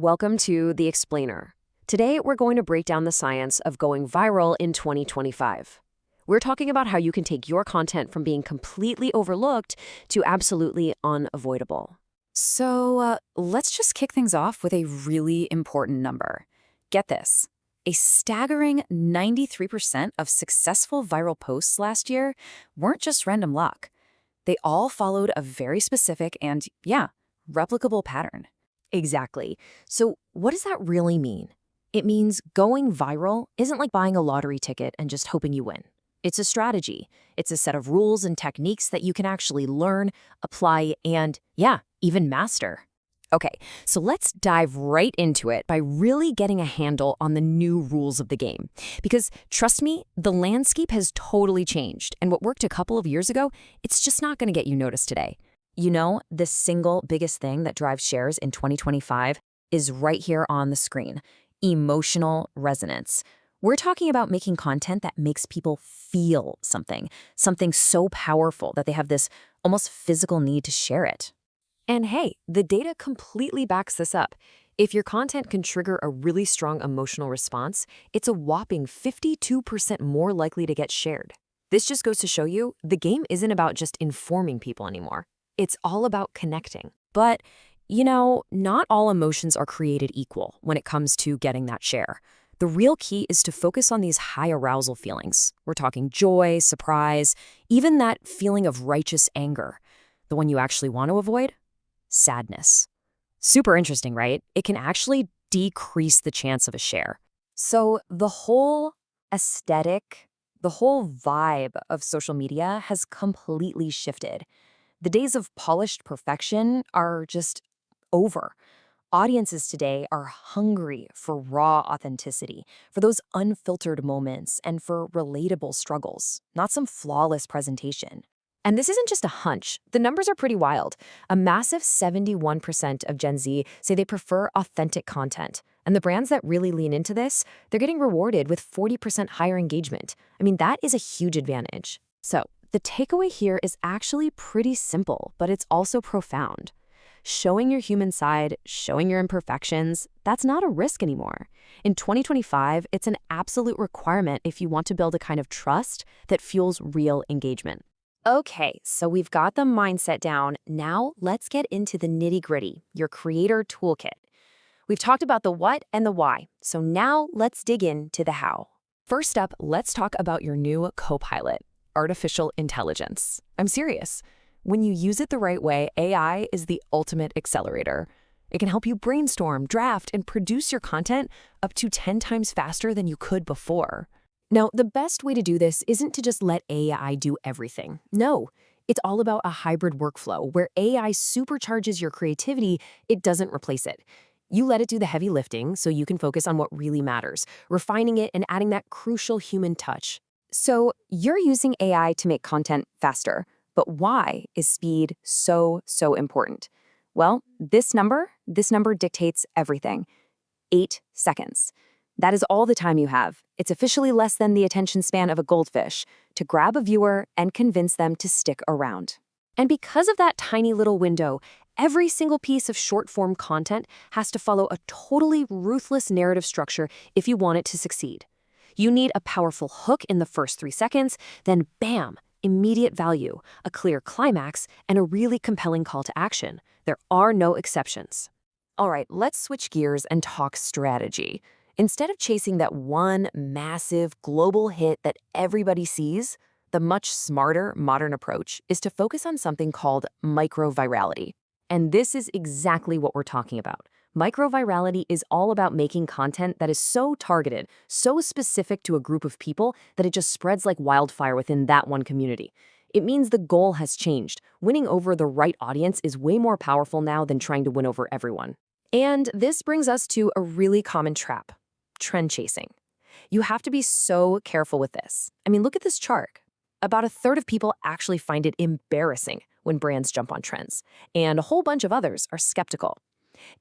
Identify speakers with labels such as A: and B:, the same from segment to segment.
A: Welcome to The Explainer. Today, we're going to break down the science of going viral in 2025. We're talking about how you can take your content from being completely overlooked to absolutely unavoidable.
B: Let's just kick things off with a really important number. Get this. A staggering 93% of successful viral posts last year weren't just random luck. They all followed a very specific and, replicable pattern.
A: Exactly. So, what does that really mean? It means going viral isn't like buying a lottery ticket and just hoping you win. It's a strategy. It's a set of rules and techniques that you can actually learn, apply, and, even master. Okay, so let's dive right into it by really getting a handle on the new rules of the game. Because trust me, the landscape has totally changed, and what worked a couple of years ago, it's just not going to get you noticed today. You know, the single biggest thing that drives shares in 2025 is right here on the screen: emotional resonance. We're talking about making content that makes people feel something so powerful that they have this almost physical need to share it. And hey, the data completely backs this up. If your content can trigger a really strong emotional response, it's a whopping 52% more likely to get shared. This just goes to show you the game isn't about just informing people anymore. It's all about connecting. But, not all emotions are created equal when it comes to getting that share. The real key is to focus on these high arousal feelings. We're talking joy, surprise, even that feeling of righteous anger. The one you actually want to avoid? Sadness. Super interesting, right? It can actually decrease the chance of a share. So the whole aesthetic, the whole vibe of social media has completely shifted. The days of polished perfection are just over. Audiences today are hungry for raw authenticity, for those unfiltered moments, and for relatable struggles, not some flawless presentation. And this isn't just a hunch. The numbers are pretty wild. A massive 71% of Gen Z say they prefer authentic content. And the brands that really lean into this, they're getting rewarded with 40% higher engagement. I mean, that is a huge advantage. So, the takeaway here is actually pretty simple, but it's also profound. Showing your human side, showing your imperfections, that's not a risk anymore. In 2025, it's an absolute requirement if you want to build a kind of trust that fuels real engagement. Okay, so we've got the mindset down. Now let's get into the nitty-gritty, your creator toolkit. We've talked about the what and the why, so now let's dig into the how. First up, let's talk about your new Copilot, artificial intelligence. I'm serious. When you use it the right way, AI is the ultimate accelerator. It can help you brainstorm, draft, and produce your content up to 10 times faster than you could before. Now, the best way to do this isn't to just let AI do everything. No, it's all about a hybrid workflow where AI supercharges your creativity, it doesn't replace it. You let it do the heavy lifting so you can focus on what really matters, refining it and adding that crucial human touch. So, you're using AI to make content faster, but why is speed so important? Well, this number dictates everything. 8 seconds. That is all the time you have. It's officially less than the attention span of a goldfish to grab a viewer and convince them to stick around. And because of that tiny little window, every single piece of short-form content has to follow a totally ruthless narrative structure if you want it to succeed. You need a powerful hook in the first 3 seconds, then bam, immediate value, a clear climax, and a really compelling call to action. There are no exceptions. All right, let's switch gears and talk strategy. Instead of chasing that one massive global hit that everybody sees, the much smarter modern approach is to focus on something called microvirality. And this is exactly what we're talking about. Microvirality is all about making content that is so targeted, so specific to a group of people that it just spreads like wildfire within that one community. It means the goal has changed. Winning over the right audience is way more powerful now than trying to win over everyone. And this brings us to a really common trap: trend chasing. You have to be so careful with this. I mean, look at this chart. About a third of people actually find it embarrassing when brands jump on trends, and a whole bunch of others are skeptical.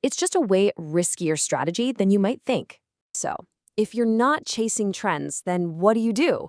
A: It's just a way riskier strategy than you might think. So, if you're not chasing trends, then what do?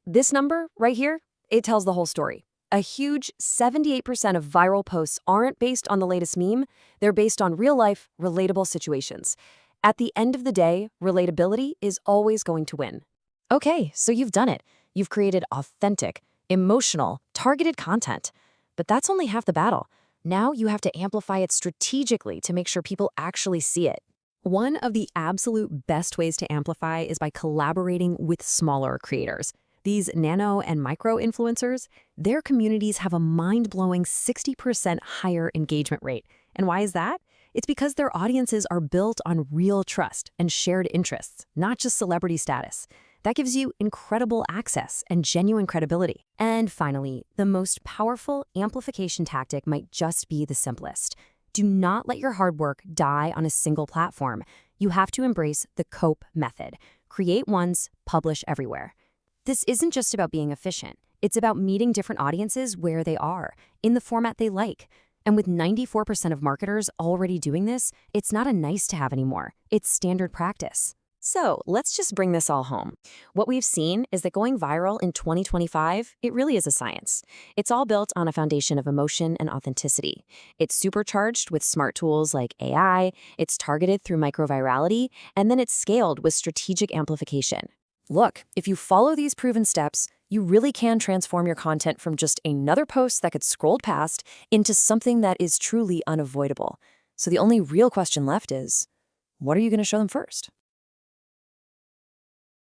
A: This number right here, it tells the whole story. A huge 78% of viral posts aren't based on the latest meme, they're based on real-life, relatable situations. At the end of the day, relatability is always going to win. Okay, so you've done it. You've created authentic, emotional, targeted content. But that's only half the battle. Now you have to amplify it strategically to make sure people actually see it.
C: One of the absolute best ways to amplify is by collaborating with smaller creators. These nano and micro influencers, their communities have a mind-blowing 60% higher engagement rate. And why is that? It's because their audiences are built on real trust and shared interests, not just celebrity status. That gives you incredible access and genuine credibility. And finally, the most powerful amplification tactic might just be the simplest. Do not let your hard work die on a single platform. You have to embrace the COPE method. Create once, publish everywhere. This isn't just about being efficient. It's about meeting different audiences where they are, in the format they like. And with 94% of marketers already doing this, it's not a nice to have anymore. It's standard practice. So let's just bring this all home. What we've seen is that going viral in 2025, it really is a science. It's all built on a foundation of emotion and authenticity. It's supercharged with smart tools like AI, it's targeted through microvirality, and then it's scaled with strategic amplification. Look, if you follow these proven steps, you really can transform your content from just another post that gets scrolled past into something that is truly unavoidable. So the only real question left is, what are you going to show them first?